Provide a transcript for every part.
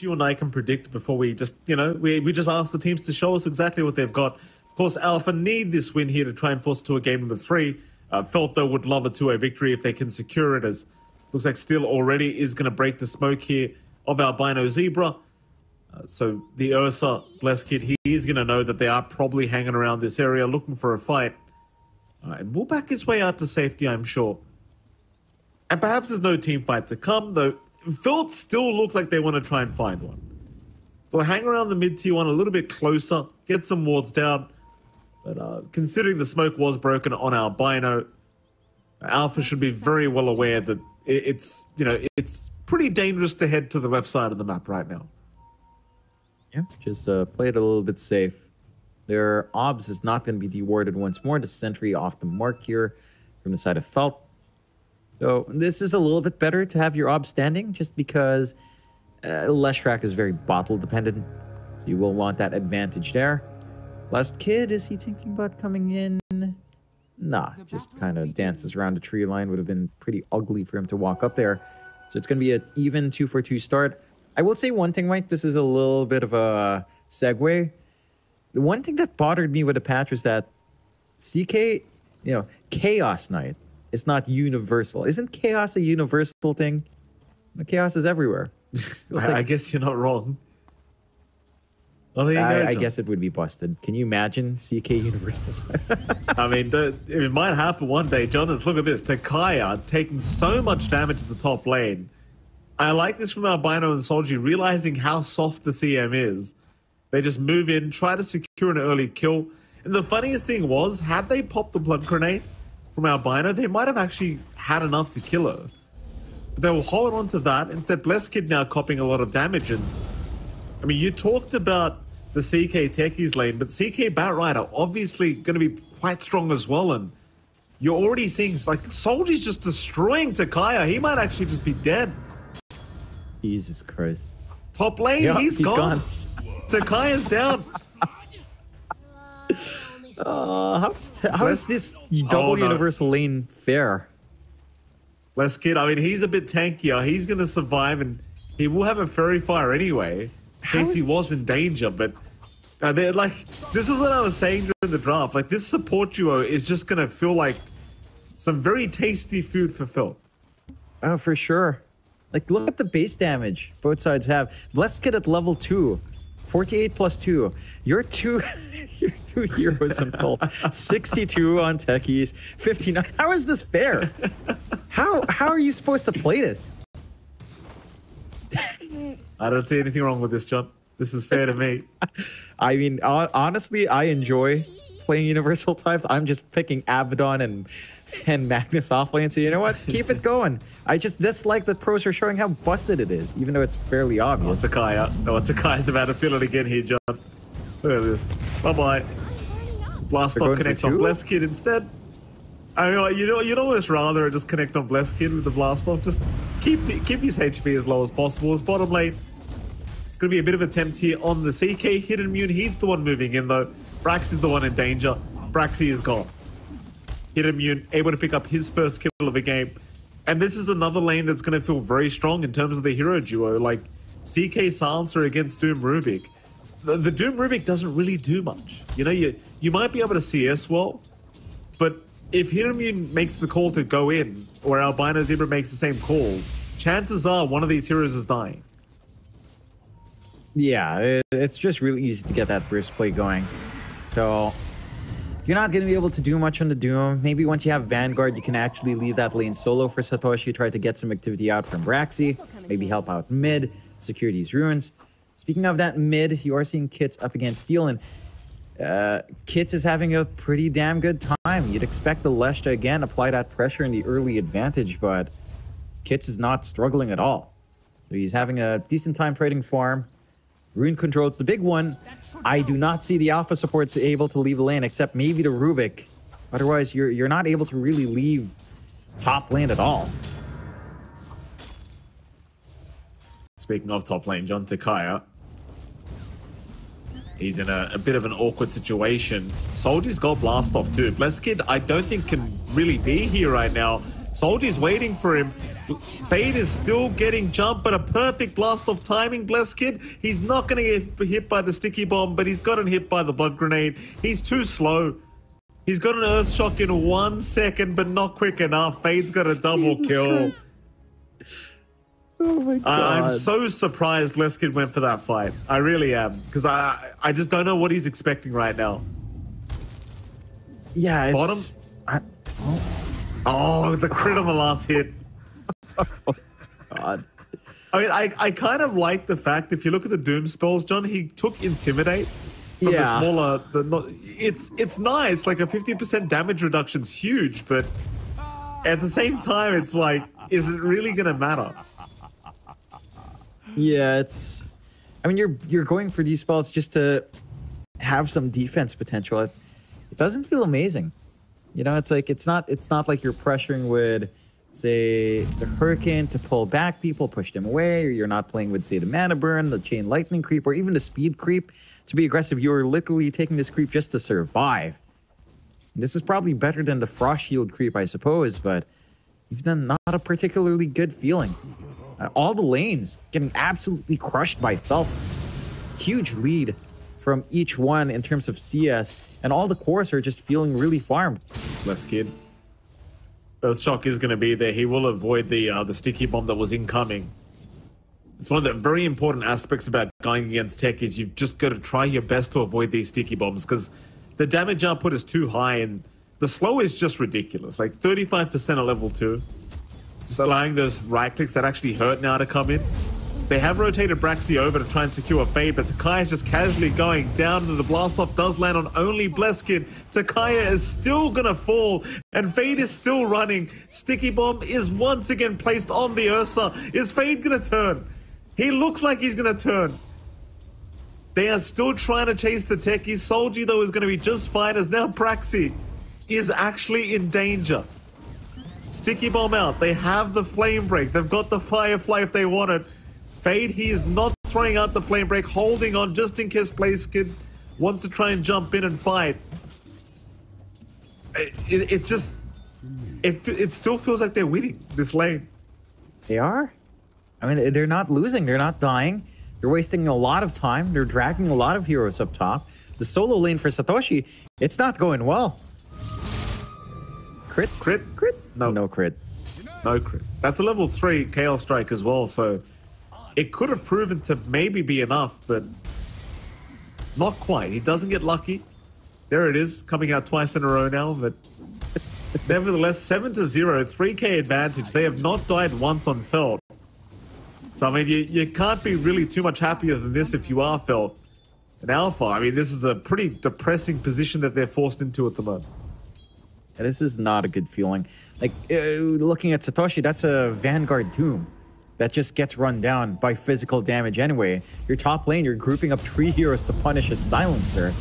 you and I can predict before we just, you know, we just ask the teams to show us exactly what they've got. Of course, Alpha need this win here to try and force to a game number 3. Felt, though, would love a 2-way victory if they can secure it, as looks like Steel already is going to break the smoke here of Albino Zebra. So the Ursa, Blessed Kid, he's going to know that they are probably hanging around this area looking for a fight. And will back his way out to safety, I'm sure. And perhaps there's no team fight to come, though. Felt still look like they want to try and find one. They'll hang around the mid-tier one a little bit closer, get some wards down. But considering the smoke was broken on Albino, Alpha should be very well aware that it's, you know, it's pretty dangerous to head to the left side of the map right now. Yeah, just play it a little bit safe. Their obs is not going to be dewarded once more. The sentry off the mark here from the side of Felt. So this is a little bit better to have your obs standing, just because Leshrak is very bottle dependent. So you will want that advantage there. Last Kid, is he thinking about coming in? Nah, just kind of dances around the tree line. Would have been pretty ugly for him to walk up there. So it's going to be an even 2-for-2 start. I will say one thing, Mike. This is a little bit of a segue. The one thing that bothered me with the patch was that CK, you know, Chaos Knight is not universal. Isn't Chaos a universal thing? Chaos is everywhere. I guess you're not wrong. Well, there you go, I guess it would be busted. Can you imagine CK universal? I mean, it might happen one day, Jonas. Look at this. Takaya taking so much damage at the top lane. I like this from Albino and Solji, realizing how soft the CM is. They just move in, try to secure an early kill. And the funniest thing was, had they popped the blood grenade from Albino, they might have actually had enough to kill her. But they will hold on to that. Instead, Blessed Kid now copping a lot of damage. And I mean, you talked about the CK Techies lane, but CK Batrider obviously going to be quite strong as well. And you're already seeing, like, Soldi's just destroying Takaya. He might actually just be dead. Jesus Christ. Top lane, yep, he's gone. Takaya's down. How is this double universal lane fair? Blessed Kid, I mean, he's a bit tankier. He's going to survive, and he will have a fairy fire anyway, in case he was in danger. But they're like, this is what I was saying during the draft. Like, this support duo is just going to feel like some very tasty food for Phil. Oh, for sure. Like, look at the base damage both sides have. Blessed Kid at level 2. 48 plus 2. You're two heroes in full. 62 on techies. 59. How is this fair? How are you supposed to play this? I don't see anything wrong with this, John. This is fair to me. I mean, honestly, I enjoy playing universal types. I'm just picking Abaddon and Magnus offlane. So you know what? Keep it going. I just dislike that pros are showing how busted it is, even though it's fairly obvious. Takaya's about to feel it again here, John. Look at this. Bye-bye. Blast off connects on Blessed Kid instead. I mean, you'd almost rather just connect on Blessed Kid with the blast off. Just keep his HP as low as possible. As bottom lane, it's going to be a bit of a attempt here on the CK Hidden Immune. He's the one moving in, though. Brax is the one in danger. Braxy is gone. Hidden Immune able to pick up his first kill of the game. And this is another lane that's going to feel very strong in terms of the hero duo. Like, CK Silencer against Doom Rubik. The Doom Rubik doesn't really do much. You know, you might be able to CS well, but if Hidden Immune makes the call to go in, or Albino Zebra makes the same call, chances are one of these heroes is dying. Yeah, it's just really easy to get that burst play going. So you're not going to be able to do much on the Doom. Maybe once you have Vanguard, you can actually leave that lane solo for Satoshi, try to get some activity out from Braxy, maybe help out mid, secure these runes. Speaking of that mid, you are seeing Kits up against Steel, and Kits is having a pretty damn good time. You'd expect the Lesh to again apply that pressure in the early advantage, but Kits is not struggling at all. So he's having a decent time trading farm. Rune control's the big one. I do not see the alpha supports able to leave the lane, except maybe the Rubik. Otherwise, you're not able to really leave top lane at all. Speaking of top lane, John Takaya. He's in a bit of an awkward situation. Soldier's got blast off too. Blessed Kid, I don't think can really be here right now. Soldier's waiting for him. Fade is still getting jumped, but a perfect blast of timing. Blessed Kid, he's not going to get hit by the sticky bomb, but he's gotten hit by the blood grenade. He's too slow. He's got an earth shock in 1 second, but not quick enough. Fade's got a double kill. Christ. Oh my God. I'm so surprised Blessed Kid went for that fight. I really am, because I just don't know what he's expecting right now. Yeah, it's... Bottom. Oh, the crit on the last hit. Oh, God. I mean, I kind of like the fact, if you look at the Doom spells, John, he took Intimidate from the smaller... It's nice, like a 50% damage reduction's huge, but at the same time, it's like, is it really going to matter? Yeah, it's... I mean, you're going for these spells just to have some defense potential. It doesn't feel amazing. You know, it's like, it's not like you're pressuring with, say, the Hurricane to pull back people, push them away, or you're not playing with, say, the Mana Burn, the Chain Lightning creep, or even the Speed creep to be aggressive. You're literally taking this creep just to survive. This is probably better than the Frost Shield creep, I suppose, but even not a particularly good feeling. All the lanes getting absolutely crushed by Felt. Huge lead from each one in terms of CS, and all the cores are just feeling really farmed. Blessed Kid. Earthshock is going to be there. He will avoid the sticky bomb that was incoming. It's one of the very important aspects about going against tech is you've just got to try your best to avoid these sticky bombs, because the damage output is too high and the slow is just ridiculous. Like 35% at level 2. Just allowing those right clicks that actually hurt now to come in. They have rotated Braxy over to try and secure Fade, but Takai is just casually going down, and the blast off does land on only Blessed Kid. Takaya is still gonna fall, and Fade is still running. Sticky Bomb is once again placed on the Ursa. Is Fade gonna turn? He looks like he's gonna turn. They are still trying to chase the techies. Solji, though, is gonna be just fine, as now Braxy is actually in danger. Sticky Bomb out. They have the Flame Break. They've got the Firefly if they want it. Fade, he is not throwing out the Flame Break, holding on just in case Blessed Kid wants to try and jump in and fight. It's just... It still feels like they're winning this lane. They are? I mean, they're not losing. They're not dying. They're wasting a lot of time. They're dragging a lot of heroes up top. The solo lane for Satoshi, it's not going well. Crit? Crit? Crit? No. No crit. No crit. That's a level 3 Chaos Strike as well, so... It could have proven to maybe be enough, but not quite. He doesn't get lucky. There it is, coming out twice in a row now, but nevertheless, 7-0, 3k advantage. They have not died once on Felt. So, I mean, you can't be really too much happier than this if you are Felt. And Alpha, I mean, this is a pretty depressing position that they're forced into at the moment. Yeah, this is not a good feeling. Like, looking at Satoshi, that's a Vanguard Doom that just gets run down by physical damage anyway. Your top lane, you're grouping up 3 heroes to punish a Silencer.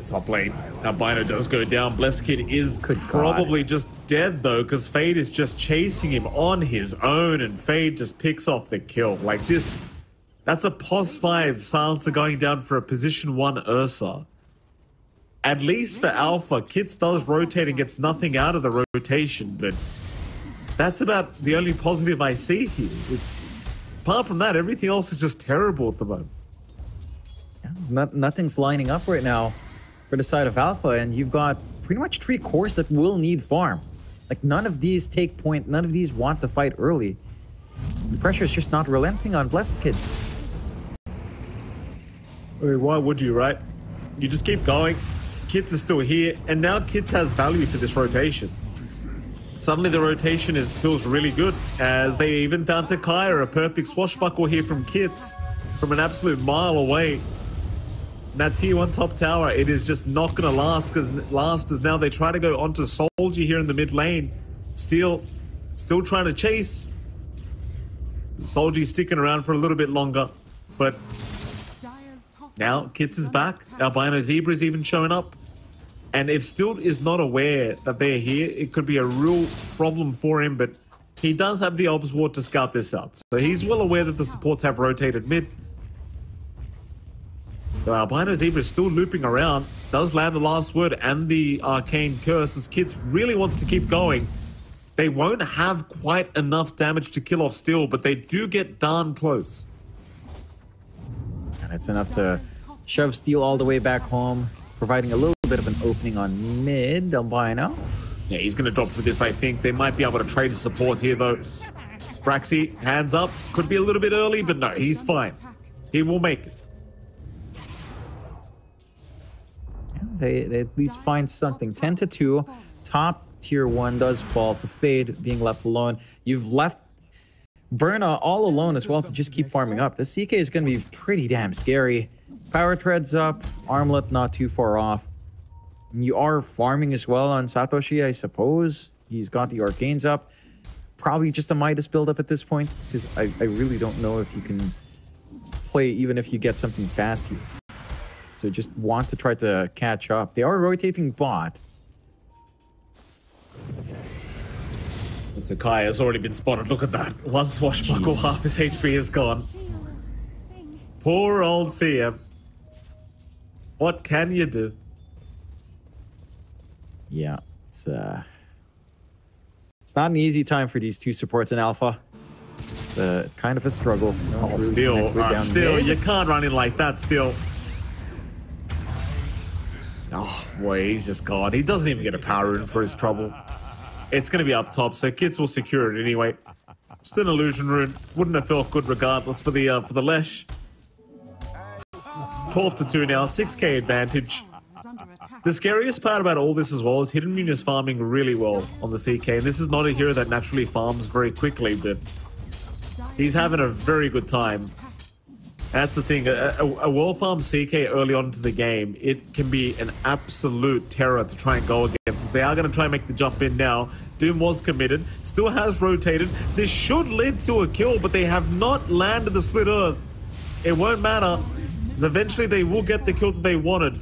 Top lane, Albino does go down. Blessed Kid is probably just dead though, because Fade is just chasing him on his own, and Fade just picks off the kill. Like this, that's a POS 5 Silencer going down for a position 1 Ursa. At least for Alpha, Kits does rotate and gets nothing out of the rotation, but that's about the only positive I see here. It's apart from that, everything else is just terrible at the moment. Yeah, nothing's lining up right now for the side of Alpha, and you've got pretty much 3 cores that will need farm. Like, none of these take point, none of these want to fight early. The pressure is just not relenting on Blessed Kid. I mean, why would you, right? You just keep going. Kits is still here, and now Kits has value for this rotation. Suddenly the rotation feels really good, as they even found Takaya, a perfect swashbuckle here from Kits, from an absolute mile away. That tier 1 top tower, it is just not going to last, because as now they try to go onto Soldier here in the mid lane. Still trying to chase. Soldier's sticking around for a little bit longer, but now Kits is back. Albino Zebra's even showing up. And if Stilt is not aware that they're here, it could be a real problem for him, but he does have the Obs Ward to scout this out. So he's well aware that the supports have rotated mid. The Albino Zebra is still looping around. Does land the last word and the Arcane Curse as Kits really wants to keep going. They won't have quite enough damage to kill off Steel, but they do get darn close. And it's enough to shove Steel all the way back home, providing a little bit of an opening on mid. Albino. Yeah, he's going to drop for this, I think. They might be able to trade support here, though. Spraxy, hands up. Could be a little bit early, but no, he's fine. He will make it. Yeah, they at least find something. 10-2. Top tier 1 does fall to Fade, being left alone. You've left Berna all alone as well to just keep farming up. This CK is going to be pretty damn scary. Power Tread's up. Armlet not too far off. You are farming as well on Satoshi, I suppose. He's got the Arcanes up. Probably just a Midas build up at this point, because I really don't know if you can play even if you get something fast here. So just want to try to catch up. They are rotating bot. The Takai has already been spotted. Look at that. One swashbuckle, half his HP is gone. Poor old CM. What can you do? Yeah, it's not an easy time for these two supports in Alpha. It's kind of a struggle. Oh, really still, you can't run in like that, still. Oh, boy, he's just gone. He doesn't even get a power rune for his trouble. It's going to be up top, so Kits will secure it anyway. Just an illusion rune. Wouldn't have felt good regardless for the Lesh. 12-2 now, 6k advantage. The scariest part about all this as well is Hidden Moon is farming really well on the CK, and this is not a hero that naturally farms very quickly, but he's having a very good time. That's the thing, a well-farmed CK early on into the game, it can be an absolute terror to try and go against. They are going to try and make the jump in now. Doom was committed, still has rotated. This should lead to a kill, but they have not landed the Split Earth. It won't matter, because eventually they will get the kill that they wanted.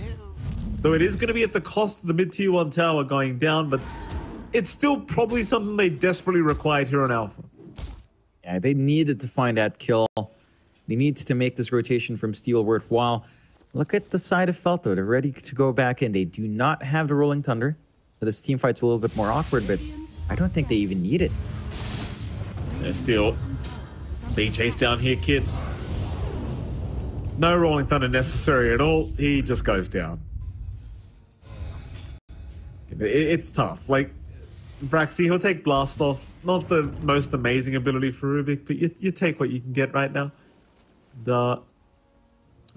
Though it is going to be at the cost of the mid-tier 1 tower going down, but it's still probably something they desperately required here on Alpha. Yeah, they needed to find that kill. They needed to make this rotation from Steel worthwhile. Look at the side of Felto. They're ready to go back in. They do not have the Rolling Thunder, so this team fight's a little bit more awkward, but I don't think they even need it. They're still being chased down here, kids. No Rolling Thunder necessary at all. He just goes down. It's tough. Like, Braxy, he'll take Blast Off. Not the most amazing ability for Rubik, but you take what you can get right now. Or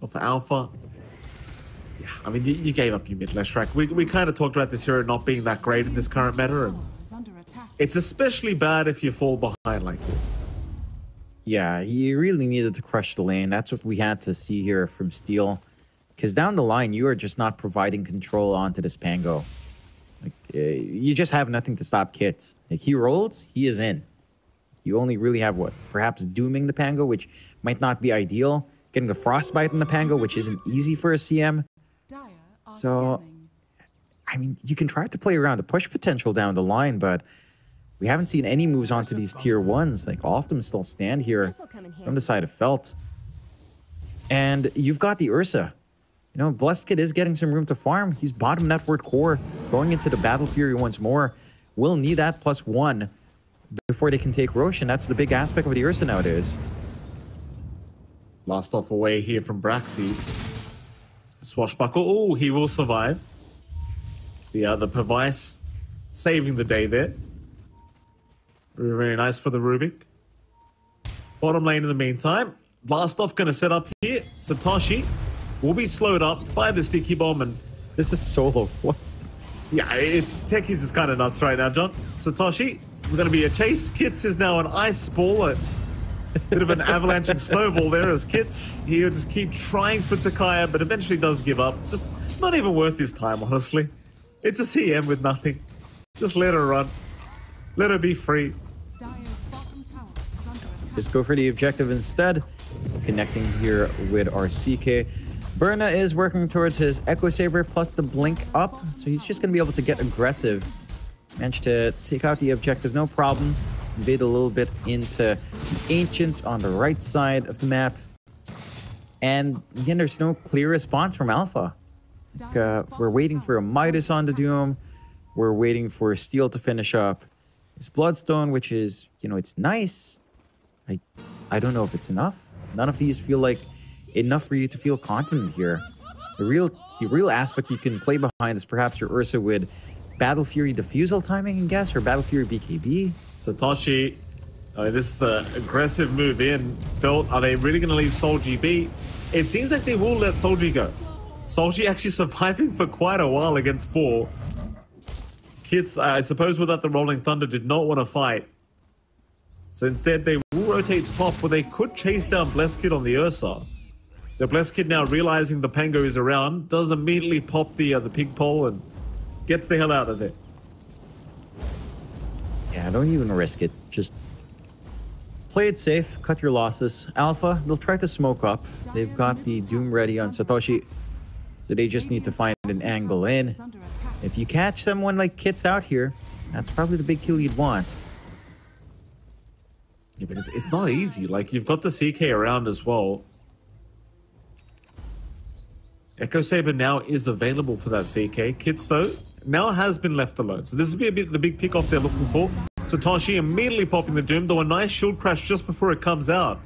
for Alpha. Yeah, I mean, you gave up your mid-lash track. We kind of talked about this hero not being that great in this current meta, and it's especially bad if you fall behind like this. Yeah, you really needed to crush the lane. That's what we had to see here from Steel. Because down the line, you are just not providing control onto this Pango. Like, you just have nothing to stop Kits. Like, he rolls, he is in. You only really have what? Perhaps dooming the Pango, which might not be ideal. Getting the Frostbite in the Pango, which isn't easy for a CM. So, I mean, you can try to play around the push potential down the line, but we haven't seen any moves onto these tier 1s. Like, all of them still stand here from the side of Felt. And you've got the Ursa. You know, Blessed Kid is getting some room to farm. He's bottom network core, going into the Battle Fury once more. Will need that +1 before they can take Rosh, and that's the big aspect of the Ursa nowadays. Last off away here from Braxy. Swashbuckle. Oh, he will survive. The Pervice saving the day there. Very, very nice for the Rubik. Bottom lane in the meantime. Blast off going to set up here. Satoshi will be slowed up by the sticky bomb, and this is solo. What? Yeah, it's Techies is kind of nuts right now, John. Satoshi is going to be a chase. Kits is now an ice ball, a bit of an avalanching snowball there as Kits. He'll just keep trying for Takaya, but eventually does give up. Just not even worth his time, honestly. It's a CM with nothing. Just let her run. Let her be free. Just go for the objective instead. Connecting here with our CK. Berna is working towards his Echo Saber plus the blink up, so he's just going to be able to get aggressive. Managed to take out the objective, no problems. Invade a little bit into the Ancients on the right side of the map. And again, there's no clear response from Alpha. We're waiting for a Midas on the Doom. We're waiting for Steel to finish up his Bloodstone, which is, you know, it's nice. I don't know if it's enough. None of these feel like enough for you to feel confident here. The real aspect you can play behind is perhaps your Ursa with Battle Fury Diffusal timing, I guess, or Battle Fury BKB. Satoshi, I mean, this is an aggressive move in. Felt, are they really going to leave Solji be? It seems like they will let Solji go. Solji actually surviving for quite a while against 4. Kits, I suppose without the Rolling Thunder, did not want to fight. So instead, they will rotate top where they could chase down Blesskid on the Ursa. The Blesskid now realizing the Pango is around, does immediately pop the pig pole and gets the hell out of there. Yeah, don't even risk it. Just play it safe, cut your losses. Alpha, they'll try to smoke up. They've got the Doom ready on Satoshi, so they just need to find an angle in. If you catch someone like Kits out here, that's probably the big kill you'd want. Yeah, but it's not easy. Like, you've got the CK around as well. Echo Saber now is available for that CK. Kits, though, now has been left alone. So this will be a bit the big pick off they're looking for. Satoshi immediately popping the Doom, though a nice shield crash just before it comes out.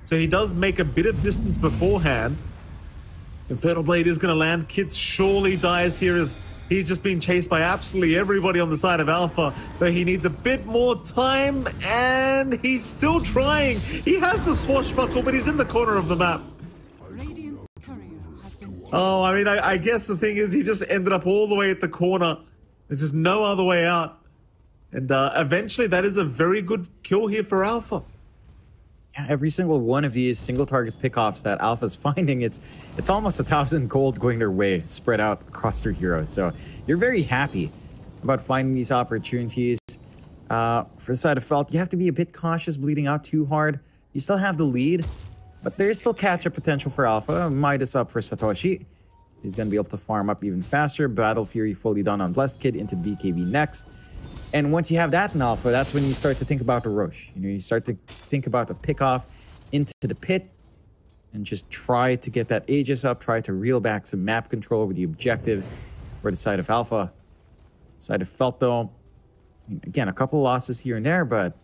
So he does make a bit of distance beforehand. Infernal Blade is going to land. Kits surely dies here as he's just being chased by absolutely everybody on the side of Alpha, though he needs a bit more time, and he's still trying. He has the swashbuckle, but he's in the corner of the map. Oh, I mean, I guess the thing is he just ended up all the way at the corner. There's just no other way out. And eventually that is a very good kill here for Alpha. Yeah, every single one of these single target pickoffs that Alpha's finding, it's almost 1,000 gold going their way, spread out across their heroes. So you're very happy about finding these opportunities. For the side of Felt, you have to be a bit cautious bleeding out too hard. You still have the lead, but there's still catch-up potential for Alpha. Midas up for Satoshi. He's going to be able to farm up even faster. Battle Fury fully done on Blesskid into BKB next. And once you have that in Alpha, that's when you start to think about the Roche. You know, you start to think about the pick-off into the pit and just try to get that Aegis up, try to reel back some map control with the objectives for the side of Alpha. Side of Felt, though, again, a couple losses here and there, but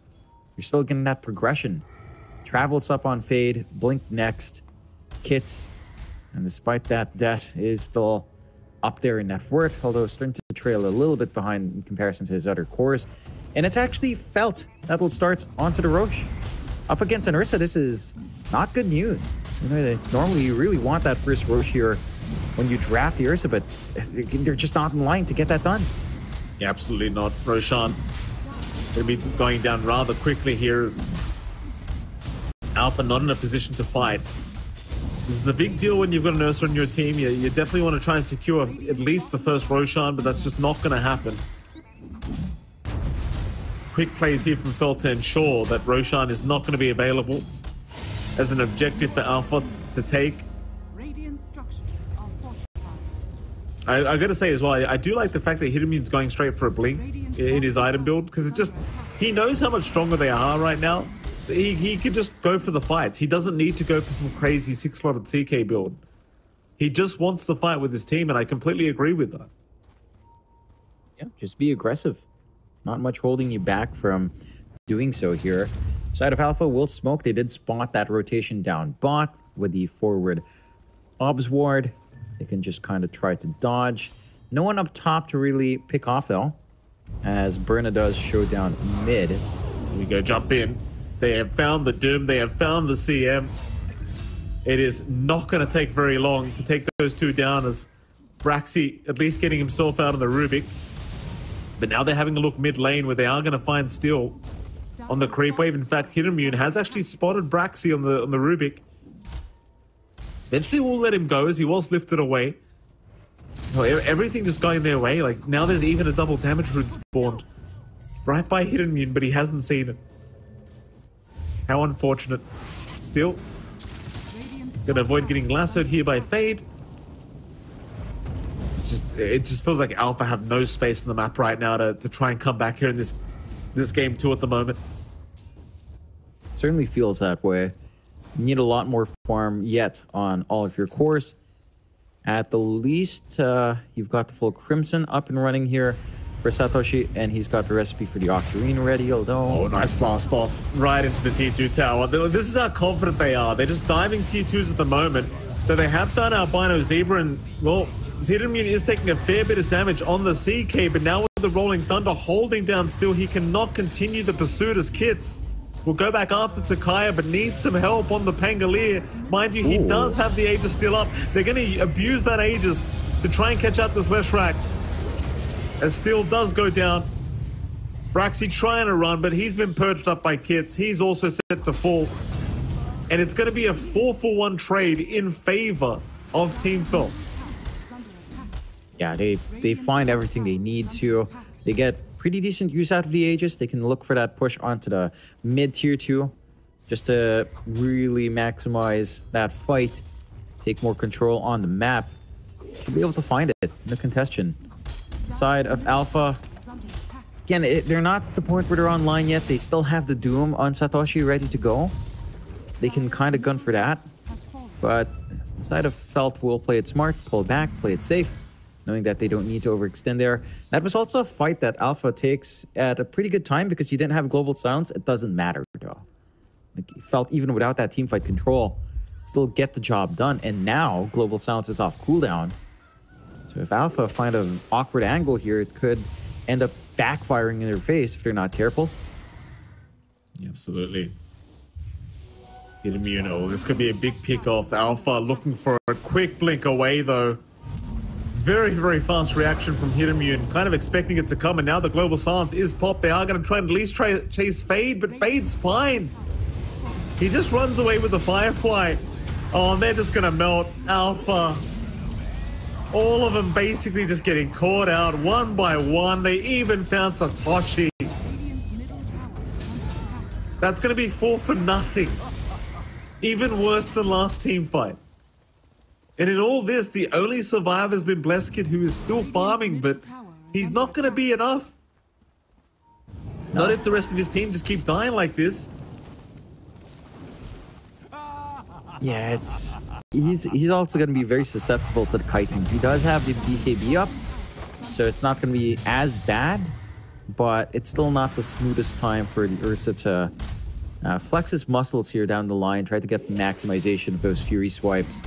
you're still getting that progression. Travels up on Fade, Blink next, Kits, and despite that, Death is still up there in net worth, although starting to trail a little bit behind in comparison to his other cores. And it's actually Felt that will start onto the Roche. Up against an Ursa, this is not good news. You know, normally you really want that first Roche here when you draft the Ursa, but they're just not in line to get that done. Yeah, absolutely not. Roshan going to be going down rather quickly here as Alpha not in a position to fight. This is a big deal when you've got an Ursa on your team. You definitely want to try and secure at least the first Roshan, but that's just not going to happen. Quick plays here from Felt to ensure that Roshan is not going to be available as an objective for Alpha to take. Radiant structures are fortified. I got to say as well, I do like the fact that Hiddemune's going straight for a blink in his item build, because it just, he knows how much stronger they are right now. So he could just go for the fights. He doesn't need to go for some crazy 6-slotted CK build. He just wants to fight with his team, and I completely agree with that. Yeah, just be aggressive. Not much holding you back from doing so here. Side of Alpha will smoke. They did spot that rotation down bot with the forward Obs ward. They can just kind of try to dodge. No one up top to really pick off, though, as Berna does show down mid. Here we go, jump in. They have found the Doom. They have found the CM. It is not going to take very long to take those two down, as Braxy at least getting himself out of the Rubik. But now they're having a look mid lane where they are going to find Steel on the creep wave. In fact, Hidemune has actually spotted Braxy on the Rubik. Eventually we'll let him go as he was lifted away. Oh, everything just going their way. Like, now there's even a double damage rune spawned right by Hidemune, but he hasn't seen it. How unfortunate. Still gonna avoid getting lassoed here by Fade. It just feels like Alpha have no space on the map right now to try and come back here in this game 2 at the moment. Certainly feels that way. You need a lot more farm yet on all of your cores. At the least, you've got the full Crimson up and running here for Satoshi, and he's got the recipe for the Ocarina ready, although... Oh, nice blast off right into the tier 2 tower. This is how confident they are. They're just diving tier 2s at the moment. So they have done Albino Zebra, and, well, Hiderimune is taking a fair bit of damage on the CK, but now with the Rolling Thunder holding down still, he cannot continue the pursuit as Kits will go back after Takaya, but needs some help on the Pangolier. Mind you, he does have the Aegis still up. They're going to abuse that Aegis to try and catch out this Leshrac. As Steel does go down. Braxy trying to run, but he's been perched up by Kits. He's also set to fall. And it's going to be a 4-for-1 trade in favor of Team Phil. Yeah, they find everything they need to. They get pretty decent use out of the Aegis. They can look for that push onto the mid tier 2 just to really maximize that fight, take more control on the map. Should be able to find it in the contention. Side of Alpha, again, they're not at the point where they're online yet. They still have the Doom on Satoshi ready to go. They can kind of gun for that, but the side of Felt will play it smart, pull it back, play it safe, knowing that they don't need to overextend there. That was also a fight that Alpha takes at a pretty good time because you didn't have Global Silence. It doesn't matter though. Like, Felt even without that teamfight control, still get the job done, and now Global Silence is off cooldown. So if Alpha find an awkward angle here, it could end up backfiring in their face if they're not careful. Yeah, absolutely. Hiderimune, oh, this could be a big pick off. Alpha looking for a quick blink away though. Very, very fast reaction from Hiderimune, kind of expecting it to come, and now the Global Silence is popped. They are going to try and at least chase Fade, but Fade's fine. He just runs away with the Firefly. Oh, and they're just going to melt Alpha. All of them basically just getting caught out one by one. They even found Satoshi. That's going to be 4 for nothing. Even worse than last team fight. And in all this, the only survivor has been Blesskid, who is still farming, but he's not going to be enough. Not if the rest of his team just keep dying like this. Yeah, he's also going to be very susceptible to the kiting. He does have the BKB up, so it's not going to be as bad, but it's still not the smoothest time for the Ursa to flex his muscles here down the line, try to get the maximization of those Fury swipes.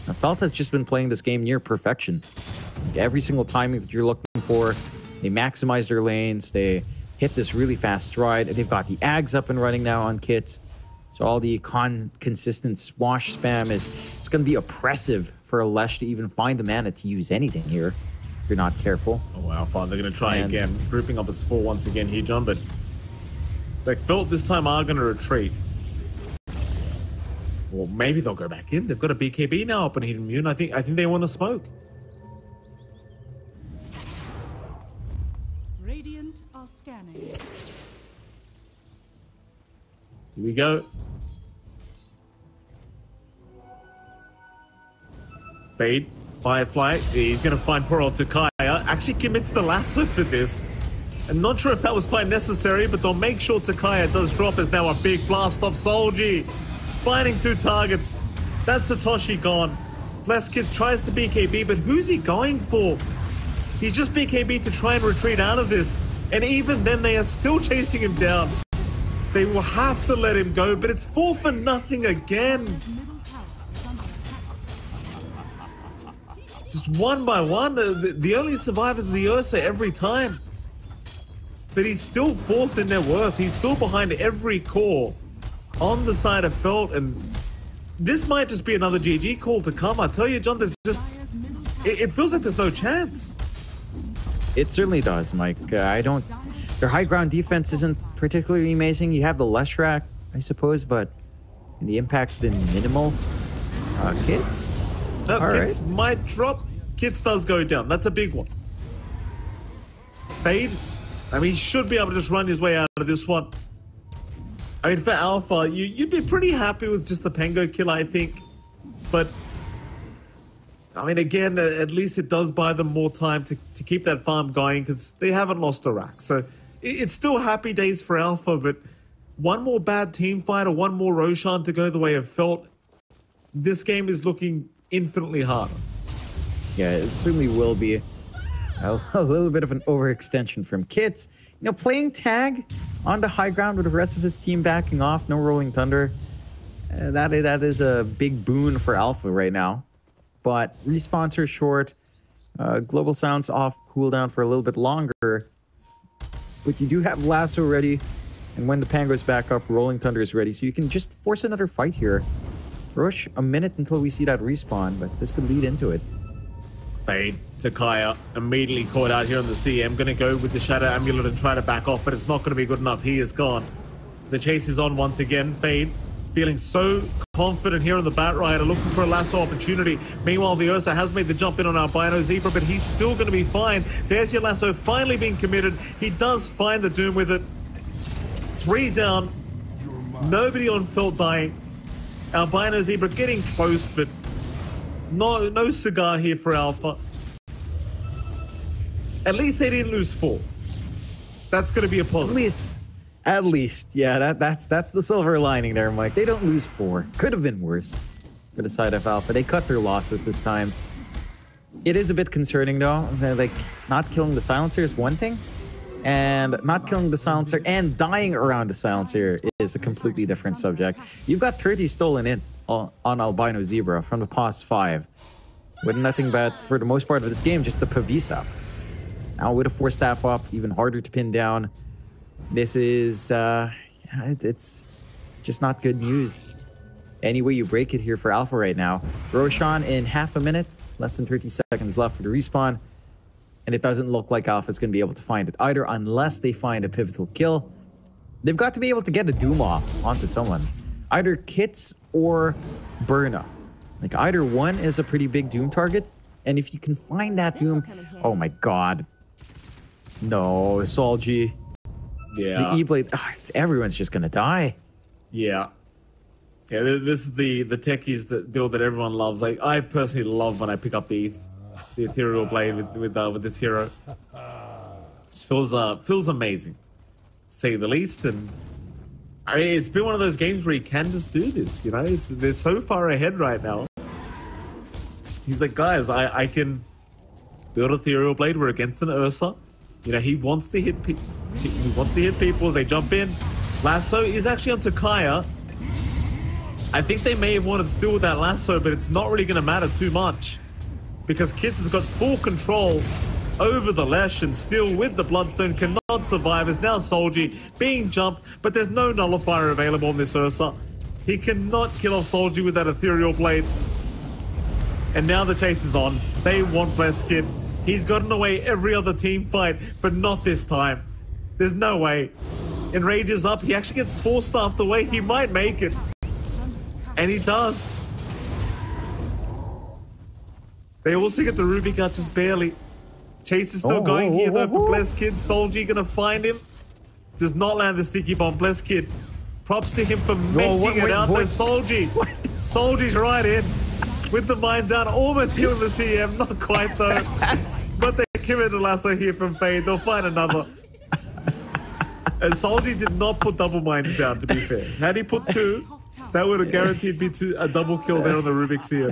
Now, Felt has just been playing this game near perfection. Like, every single timing that you're looking for, they maximize their lanes, they hit this really fast stride, and they've got the Ags up and running now on Kits. So all the consistent swash spam it's going to be oppressive for a Lesh to even find the mana to use anything here if you're not careful. Oh wow, fine. They're going to try again, grouping up as 4 once again here, John, but like Felt this time are going to retreat. Well, maybe they'll go back in. They've got a BKB now up on Hiderimune. I think they want to smoke. Radiant are scanning. Here we go. Fade, Firefly. He's going to find poor old Takaya. Actually commits the lasso for this. I'm not sure if that was quite necessary, but they'll make sure Takaya does drop as now a big blast off Solji. Finding 2 targets. That's Satoshi gone. Blesskid tries to BKB, but who's he going for? He's just BKB to try and retreat out of this. And even then, they are still chasing him down. They will have to let him go, but it's 4 for nothing again. Just one by one. The only survivors is the Ursa every time. But he's still 4th in their worth. He's still behind every core on the side of Felt, and this might just be another GG call to come. I tell you, John, there's just... It feels like there's no chance. It certainly does, Mike. Their high ground defense isn't particularly amazing. You have the Leshrac, I suppose, but the impact's been minimal. Kits? No, Kits might drop. Kits does go down. That's a big one. Fade? I mean, he should be able to just run his way out of this one. I mean, for Alpha, you'd be pretty happy with just the Pango kill, I think. But, I mean, again, at least it does buy them more time to keep that farm going because they haven't lost a rack. So, it's still happy days for Alpha, but one more bad team fight or one more Roshan to go the way of Felt, this game is looking infinitely harder. Yeah, it certainly will be a little bit of an overextension from Kits. You know, playing tag on the high ground with the rest of his team backing off, no Rolling Thunder. That is a big boon for Alpha right now. But respawns are short. Global Sound's off cooldown for a little bit longer. But you do have Lasso ready. And when the pan goes back up, Rolling Thunder is ready. So you can just force another fight here. Rush a minute until we see that respawn, but this could lead into it. Fade to Kaya, immediately caught out here on the CM. Going to go with the Shadow Amulet and try to back off, but it's not going to be good enough. He is gone. The chase is on once again. Fade feeling so confident here on the Bat Rider, looking for a lasso opportunity. Meanwhile, the Ursa has made the jump in on Albino Zebra, but he's still going to be fine. There's your lasso finally being committed. He does find the Doom with it. 3 down. Nobody on Felt dying. Albino Zebra getting close, but no cigar here for Alpha. At least they didn't lose 4. That's going to be a positive. At least, yeah, that's the silver lining there, Mike. They don't lose 4. Could have been worse for the side of Alpha. They cut their losses this time. It is a bit concerning, though. Like, not killing the silencer is one thing, and not killing the silencer and dying around the silencer is a completely different subject. You've got 30 stolen in on Albino Zebra from the past 5, with nothing but, for the most part of this game, just the Pavisa up. Now with a 4 staff up, even harder to pin down. This is, it's just not good news. Any way you break it here for Alpha right now. Roshan in half a minute, less than 30 seconds left for the respawn. And it doesn't look like Alpha's going to be able to find it either, unless they find a pivotal kill. They've got to be able to get a Doom off onto someone. Either Kits or Burna. Like, either one is a pretty big Doom target. And if you can find that Doom... Oh my god. No, Solji. Yeah. The E-Blade... everyone's just going to die. Yeah. Yeah, this is the techies that build that everyone loves. Like, I personally love when I pick up the Ethereal Blade with this hero. It feels amazing, to say the least. And I mean, it's been one of those games where you can just do this, you know? They're so far ahead right now. He's like, guys, I can build Ethereal Blade. We're against an Ursa. You know, he wants to hit people as they jump in. Lasso is actually on Takaya. I think they may have wanted to steal with that lasso, but it's not really going to matter too much, because Kits has got full control over the Lesh, and still with the Bloodstone cannot survive. Is now Solji being jumped, but there's no nullifier available on this Ursa. He cannot kill off Solji with that Ethereal Blade. And now the chase is on. They want Blessed Kid. He's gotten away every other team fight, but not this time. There's no way. Enrage is up. He actually gets 4-staffed away. He might make it. And he does. They also get the Ruby Gut just barely. Chase is still going here though for Blessed Kid. Solji gonna find him. Does not land the sticky bomb. Blessed Kid. Props to him for making it out there. Solji. Solji's right in. With the mine down, almost killing the CM. Not quite though. But they committed a lasso here from Fade. They'll find another. And Solji did not put double mines down, to be fair. Had he put 2, that would have guaranteed me a double kill there on the Rubik's here.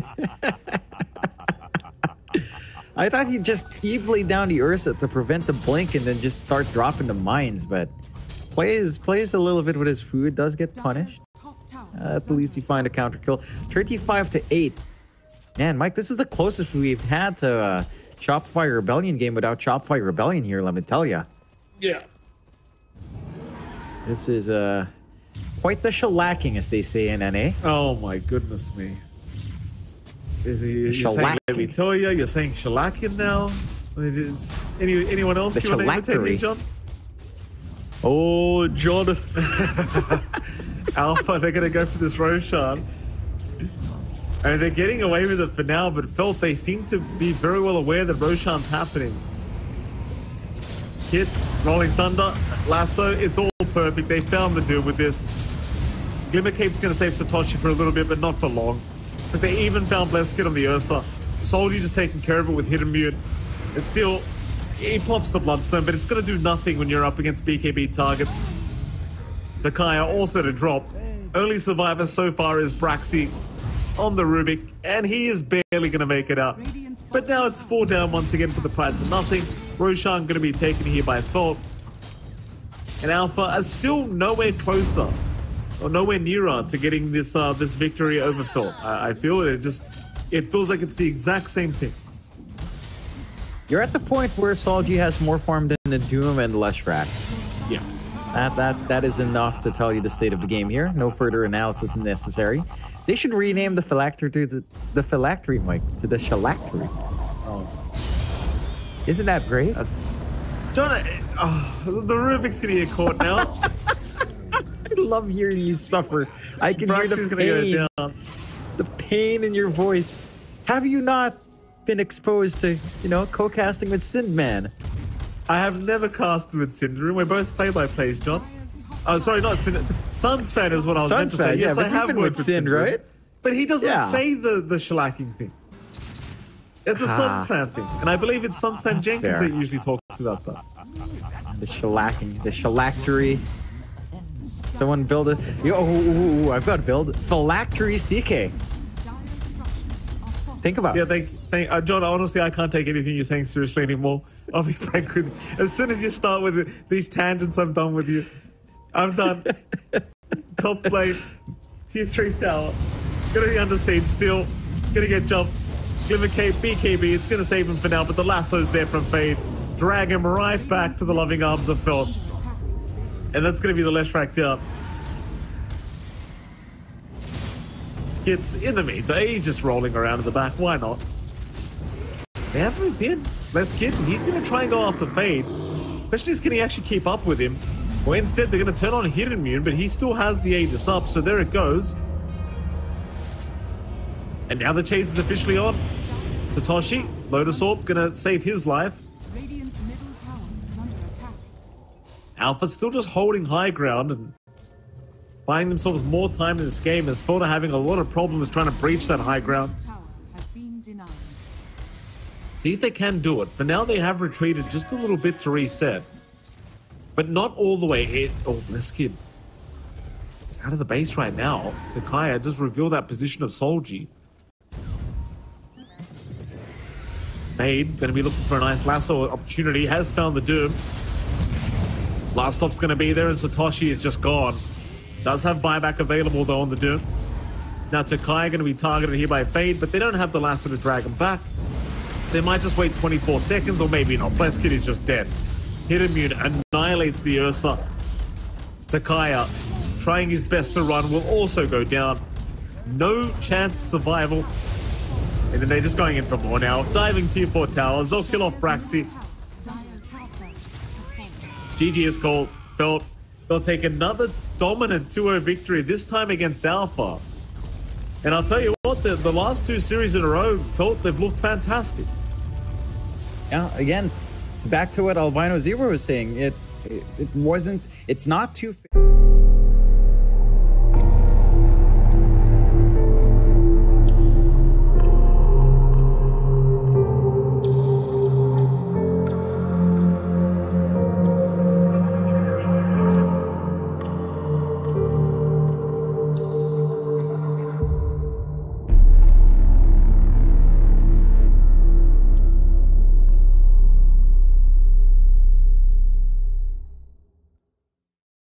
I thought he'd just evilly down the Ursa to prevent the blink and then just start dropping the mines, but plays a little bit with his food, does get punished. At the least you find a counter kill. 35-8. Man, Mike, this is the closest we've had to a Shopify Rebellion game without Shopify Rebellion here, let me tell ya. Yeah. This is quite the shellacking, as they say in NA. Oh my goodness me. Is he you're saying let me tell you? You're saying shellacking now? Is anyone else the you want to imitate me, John? Oh, Jonathan. Alpha, they're going to go for this Roshan. And they're getting away with it for now, but Felt they seem to be very well aware that Roshan's happening. Kits, Rolling Thunder, Lasso, it's all perfect. They found the Doom with this. Glimmercape's going to save Satoshi for a little bit, but not for long. But they even found Blessed Kid on the Ursa. Soldier just taking care of it with Hidden Mute. It's still, he pops the Bloodstone, but it's going to do nothing when you're up against BKB targets. Takaya also to drop. Only survivor so far is Braxi on the Rubik, and he is barely going to make it out. But now it's 4 down once again for the price of nothing. Roshan going to be taken here by Fault. And Alpha is still nowhere closer, or nowhere nearer to getting this this victory over Fault. I feel it feels like it's the exact same thing. You're at the point where Solji has more farm than the Doom and Leshrac. Yeah. That is enough to tell you the state of the game here. No further analysis necessary. They should rename the phylactery to the phylactery, Mike, to the shellactery. Oh. Isn't that great? That's... John, the Rubik's gonna get caught now. I love hearing you suffer. I can hear the pain. Go down. The pain in your voice. Have you not been exposed to, co-casting with Sindman? I have never casted with Syndrome. We're both play-by-plays, John. Oh, sorry, not Syndrome. Suns fan is what I was meant to say. Yes, I have worked with Syndrome, right? But he doesn't say the shellacking thing. It's a Suns fan thing. And I believe it's Suns fan Jenkins that usually talks about that. The shellacking, the shellactery. Someone build it. I've got to build phylactery CK. Think about it. John, honestly, I can't take anything you're saying seriously anymore. I'll be frank with you. As soon as you start with these tangents, I'm done with you. I'm done. Top lane, tier 3 tower. Gonna be under siege still. Gonna get jumped. Glimmer Cape, BKB. It's gonna save him for now, but the lasso's there from Fade. Drag him right back to the loving arms of Felt. And that's gonna be the Leshrac down. Kit's in the meantime. He's just rolling around in the back. Why not? They have moved in. Less Kid. He's going to try and go after Fade. Question is, can he actually keep up with him? Or instead, they're going to turn on Hidden Immune, but he still has the Aegis up. So there it goes. And now the chase is officially on. Satoshi, Lotus Orb, going to save his life. Radiant's middle tower is under attack. Alpha's still just holding high ground and buying themselves more time in this game, as Felder having a lot of problems trying to breach that high ground. Tower has been denied. See if they can do it. For now, they have retreated just a little bit to reset. But not all the way hit. Oh, this kid. It's out of the base right now. Takaya does reveal that position of Solji. Fade, going to be looking for a nice lasso opportunity. Has found the Doom. Last stop's going to be there, and Satoshi is just gone. Does have buyback available though on the Doom. Now Takaya going to be targeted here by Fade, but they don't have the lasso to drag him back. They might just wait 24 seconds, or maybe not. Bleskid is just dead. Hit Immune annihilates the Ursa. Takaya, trying his best to run, will also go down. No chance of survival. And then they're just going in for more now. Diving tier 4 towers. They'll kill off Braxi. GG is called. Felt. They'll take another dominant 2-0 victory, this time against Alpha. And I'll tell you what, the last 2 series in a row, Felt they've looked fantastic. Yeah, again, it's back to what Albino Zero was saying. It's not too...